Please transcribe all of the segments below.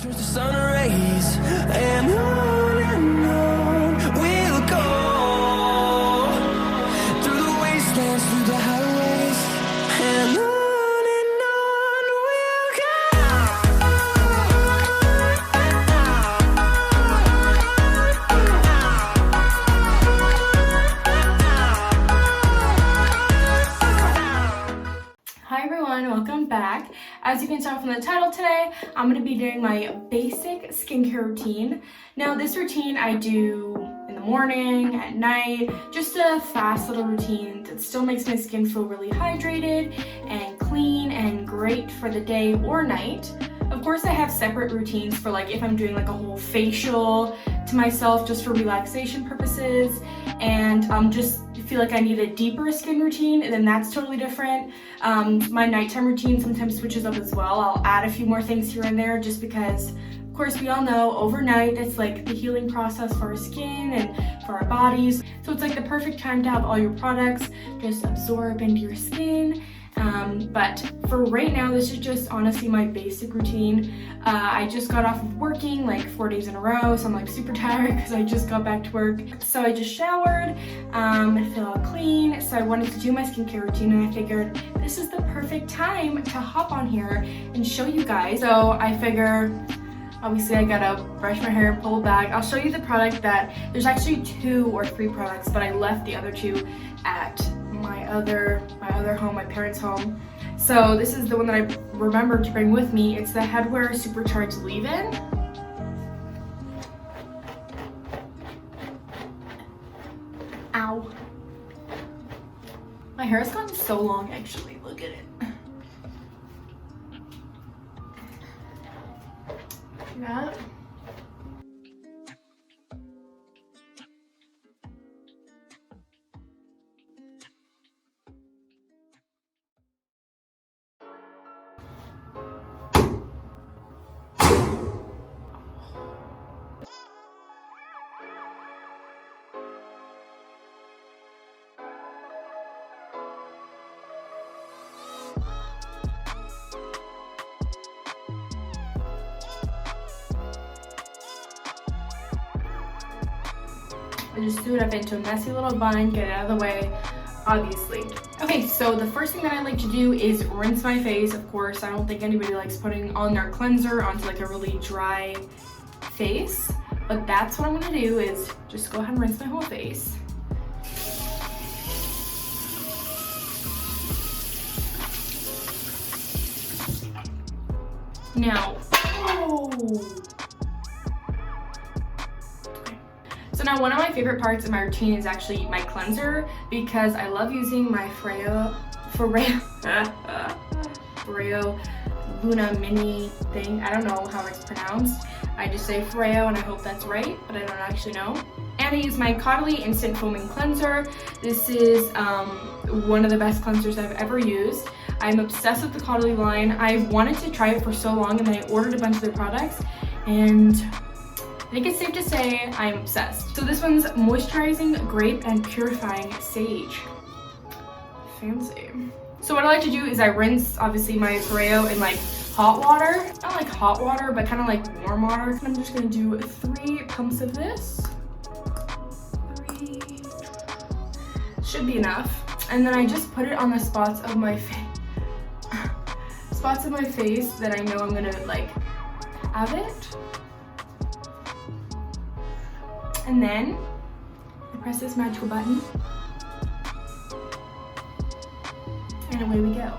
towards the sun rays, and on we'll go through the wastelands, through the highways, and on we'll Hi everyone, welcome back. As you can tell from the title today, I'm going to be doing my basic skincare routine. Now this routine I do in the morning, at night, just a fast little routine that still makes my skin feel really hydrated and clean and great for the day or night. Of course I have separate routines for like if I'm doing like a whole facial to myself just for relaxation purposes, and just feel like I need a deeper skin routine, and then that's totally different. My nighttime routine sometimes switches up as well. I'll add a few more things here and there just because, of course, we all know overnight it's like the healing process for our skin and for our bodies. So it's like the perfect time to have all your products just absorb into your skin. But for right now, this is just honestly my basic routine. I just got off of working like 4 days in a row, so I'm like super tired because I just got back to work. So I just showered, I feel all clean, so I wanted to do my skincare routine, and I figured this is the perfect time to hop on here and show you guys. So I figure, obviously I gotta brush my hair, pull back. I'll show you the product that, there's actually 2 or 3 products, but I left the other 2 at my other home, my parents' home. So this is the one that I remembered to bring with me. It's the Headwear Supercharged Leave-In. Ow. My hair has gotten so long actually, look at it. See that? I just threw it up into a messy little bun, get it out of the way, obviously. Okay, so the first thing that I like to do is rinse my face. Of course, I don't think anybody likes putting on their cleanser onto like a really dry face, but that's what I'm gonna do, is just go ahead and rinse my whole face. Now, So now one of my favorite parts of my routine is actually my cleanser, because I love using my Foreo Luna Mini thing. I don't know how it's pronounced. I just say Foreo and I hope that's right, but I don't actually know. And I use my Caudalie Instant Foaming Cleanser. This is one of the best cleansers I've ever used. I'm obsessed with the Caudalie line. I wanted to try it for so long, and then I ordered a bunch of their products, and I think it's safe to say I'm obsessed. So this one's Moisturizing Grape and Purifying Sage. Fancy. So what I like to do is I rinse, obviously, my Foreo in like hot water. Not like hot water, but kind of like warm water. I'm just gonna do 3 pumps of this. 3. Should be enough. And then I just put it on the spots of my face. Spots of my face that I know I'm gonna like have it. And then I press this magical button, and away we go.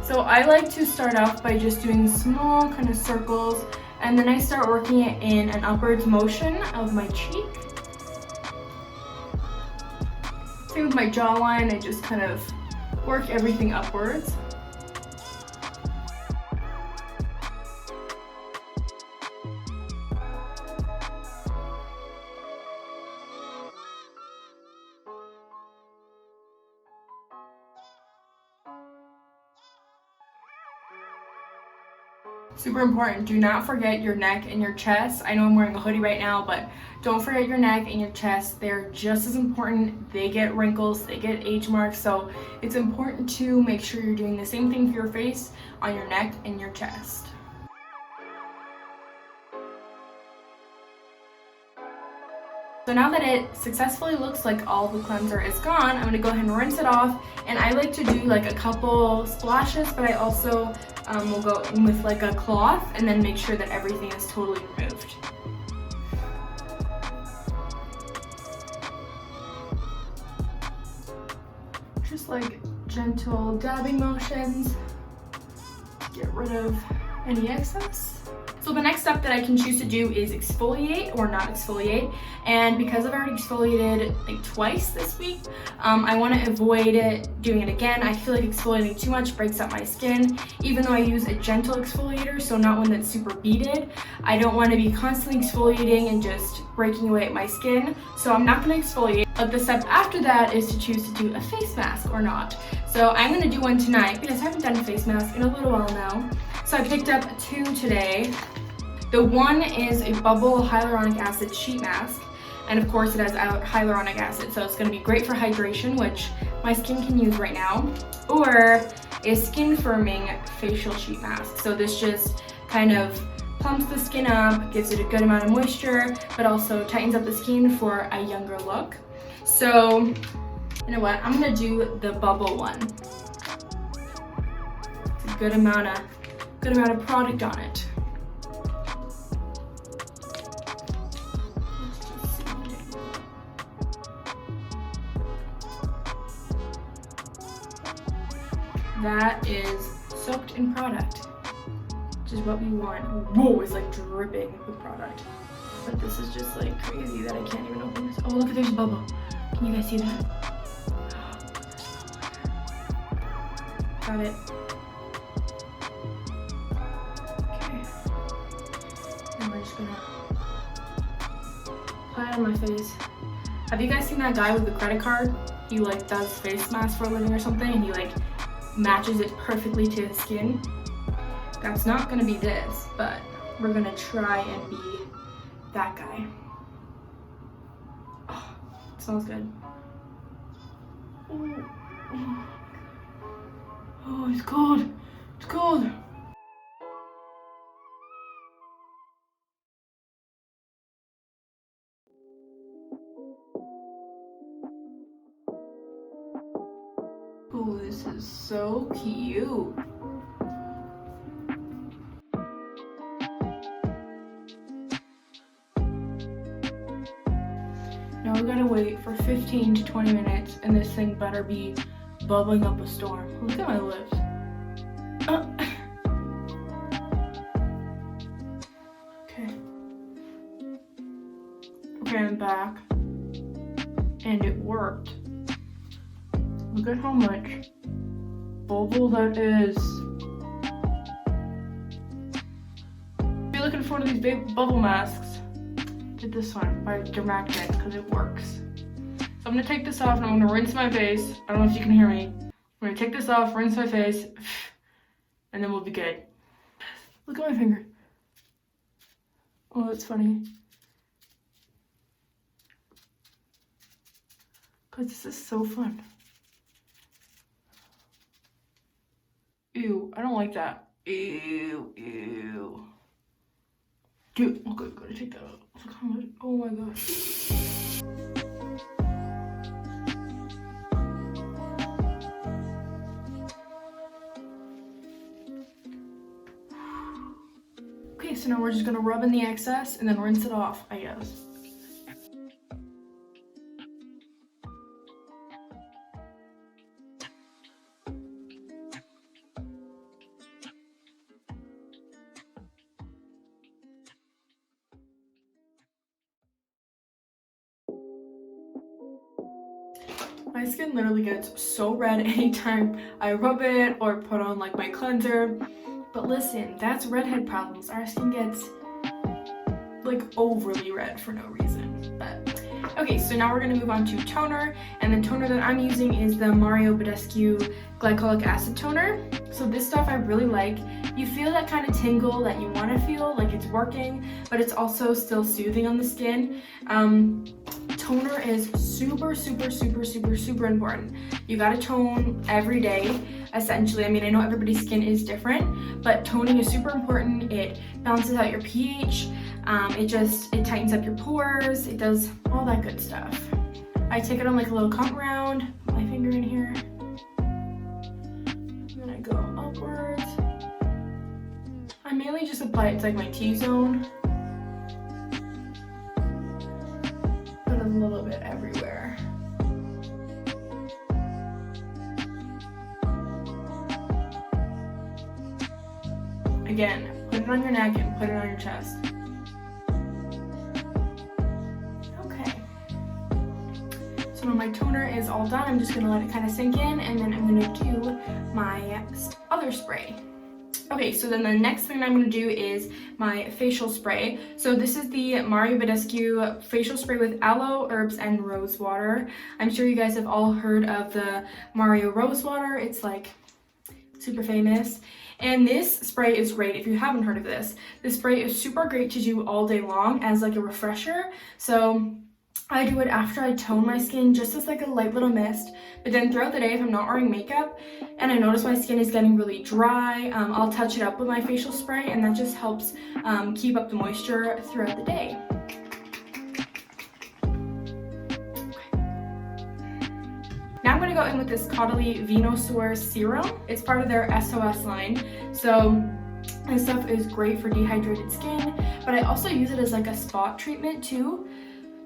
So I like to start off by just doing small kind of circles, and then I start working it in an upwards motion of my cheek. Same with my jawline, I just kind of work everything upwards. Super important, do not forget your neck and your chest. I know I'm wearing a hoodie right now, but don't forget your neck and your chest. They're just as important. They get wrinkles, they get age marks, so it's important to make sure you're doing the same thing for your face on your neck and your chest. So now that it successfully looks like all the cleanser is gone, I'm gonna go ahead and rinse it off. And I like to do like a couple splashes, but I also will go in with like a cloth and then make sure that everything is totally removed. Just like gentle dabbing motions to get rid of any excess. So the next step that I can choose to do is exfoliate or not exfoliate. And because I've already exfoliated like twice this week, I want to avoid doing it again. I feel like exfoliating too much breaks up my skin, even though I use a gentle exfoliator, so not one that's super beaded. I don't want to be constantly exfoliating and just breaking away at my skin, so I'm not going to exfoliate. But the step after that is to choose to do a face mask or not. So I'm going to do one tonight because I haven't done a face mask in a little while now. So I picked up two today. The one is a bubble hyaluronic acid sheet mask, and of course it has hyaluronic acid, so it's going to be great for hydration, which my skin can use right now, or a skin firming facial sheet mask. So this just kind of plumps the skin up, gives it a good amount of moisture, but also tightens up the skin for a younger look. So you know what, I'm going to do the bubble one. It's a good amount of product on it. That is soaked in product, which is what we want. Whoa, it's like dripping with product. But this is just like crazy that I can't even open this. Oh, look, there's a bubble. Can you guys see that? Got it. Okay. And we're just gonna apply it on my face. Have you guys seen that guy with the credit card? He like does face masks for a living or something, and he like matches it perfectly to his skin. That's not gonna be this, but we're gonna try and be that guy. Oh, it smells good. Oh, it's cold. It's cold. Oh, this is so cute. Now we gotta wait for 15 to 20 minutes, and this thing better be bubbling up a storm. Look at my lips. Okay. Okay, I'm back. And it worked. Look at how much bubble that is. If you're looking for one of these big bubble masks, get this one by Dermactin because it works. So I'm gonna take this off and I'm gonna rinse my face. I don't know if you can hear me. I'm gonna take this off, rinse my face, and then we'll be good. Look at my finger. Oh, that's funny. Cause this is so fun. Ew, I don't like that. Ew, ew. Dude, okay, gotta take that out. Look how much, oh my gosh. Okay, so now we're just gonna rub in the excess and then rinse it off, I guess. My skin literally gets so red anytime I rub it or put on like my cleanser. But listen, that's redhead problems. Our skin gets like overly red for no reason. But okay, so now we're gonna move on to toner, and the toner that I'm using is the Mario Badescu Glycolic Acid Toner. So this stuff I really like. You feel that kind of tingle that you want to feel, like it's working, but it's also still soothing on the skin. Toner is super important. You gotta tone every day. essentially. I mean, I know everybody's skin is different, but toning is super important. It balances out your pH, it tightens up your pores, it does all that good stuff. I take it on like a little comp round, put my finger in here, and then I go upwards. I mainly just apply it to like my T-zone, put a little bit everywhere. Again, put it on your neck and put it on your chest. Okay. So when my toner is all done, I'm just gonna let it kind of sink in, and then I'm gonna do my other spray. Okay, so then the next thing I'm gonna do is my facial spray. So this is the Mario Badescu facial spray with aloe, herbs, and rose water. I'm sure you guys have all heard of the Mario rose water. It's like super famous. And this spray is great if you haven't heard of this. This spray is super great to do all day long as like a refresher. So I do it after I tone my skin, just as like a light little mist. But then throughout the day, if I'm not wearing makeup and I notice my skin is getting really dry, I'll touch it up with my facial spray, and that just helps keep up the moisture throughout the day. Now I'm going to go in with this Caudalie Vinosource Serum. It's part of their S.O.S line. So this stuff is great for dehydrated skin, but I also use it as like a spot treatment too.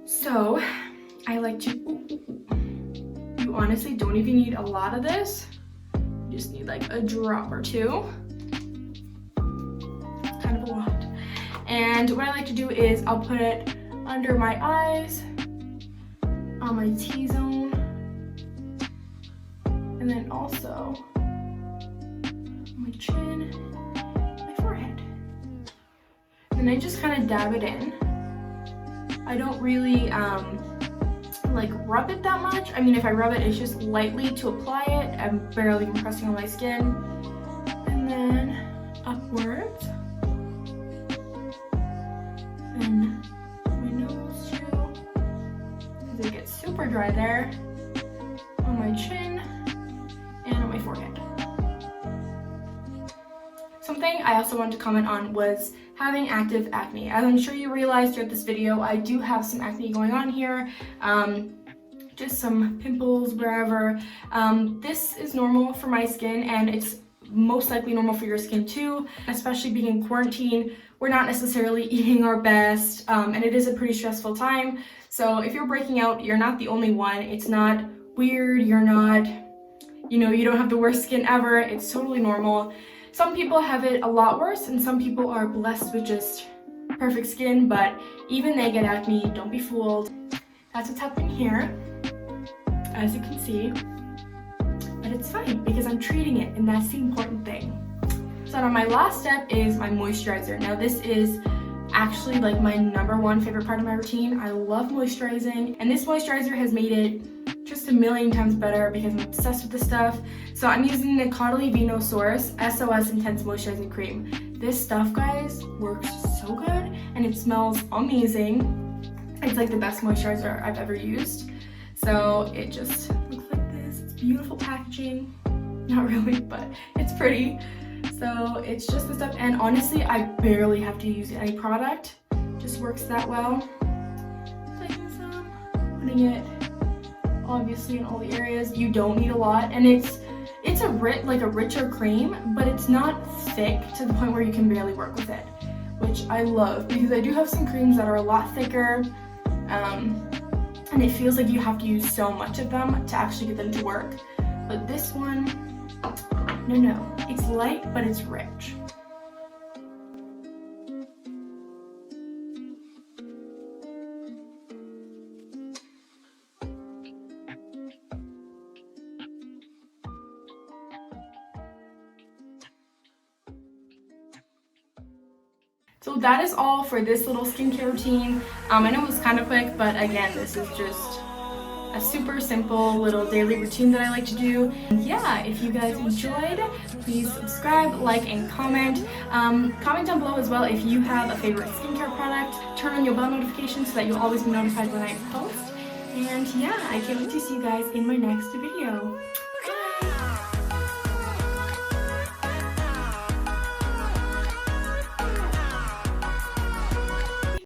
So I like to, you honestly don't even need a lot of this. You just need like a drop or two. It's kind of a lot. And what I like to do is I'll put it under my eyes, on my T-zone, and then also my chin, my forehead. And I just kind of dab it in. I don't really like rub it that much. I mean, if I rub it, it's just lightly to apply it. I'm barely even pressing on my skin. And then upwards. And my nose too, because it gets super dry there. On my chin and on my forehead. Something I also wanted to comment on was having active acne. As I'm sure you realized throughout this video, I do have some acne going on here. Just some pimples wherever. This is normal for my skin, and it's most likely normal for your skin too, especially being in quarantine. We're not necessarily eating our best, and it is a pretty stressful time. So if you're breaking out, you're not the only one. It's not weird, you're not, you know, you don't have the worst skin ever. It's totally normal. Some people have it a lot worse, and some people are blessed with just perfect skin, but even they get acne. Don't be fooled. That's what's happening here, as you can see. But it's fine because I'm treating it, and that's the important thing. So now my last step is my moisturizer. Now this is actually like my #1 favorite part of my routine. I love moisturizing, and this moisturizer has made it just a million times better because I'm obsessed with this stuff. So I'm using the Caudalie Vinosource S.O.S Intense Moisturizing Cream. This stuff, guys, works so good, and it smells amazing. It's like the best moisturizer I've ever used. So it just looks like this. It's beautiful packaging. Not really, but it's pretty. So it's just the stuff, and honestly, I barely have to use any product. Just works that well. Taking some, putting it obviously in all the areas. You don't need a lot, and it's a richer cream, but it's not thick to the point where you can barely work with it, which I love because I do have some creams that are a lot thicker, and it feels like you have to use so much of them to actually get them to work. But this one, no, it's light, but it's rich. So that is all for this little skincare routine. I know it was kind of quick, but again, this is just a super simple little daily routine that I like to do. And yeah, if you guys enjoyed, please subscribe, like, and comment. Comment down below as well if you have a favorite skincare product. Turn on your bell notifications so that you'll always be notified when I post. And yeah, I can't wait to see you guys in my next video.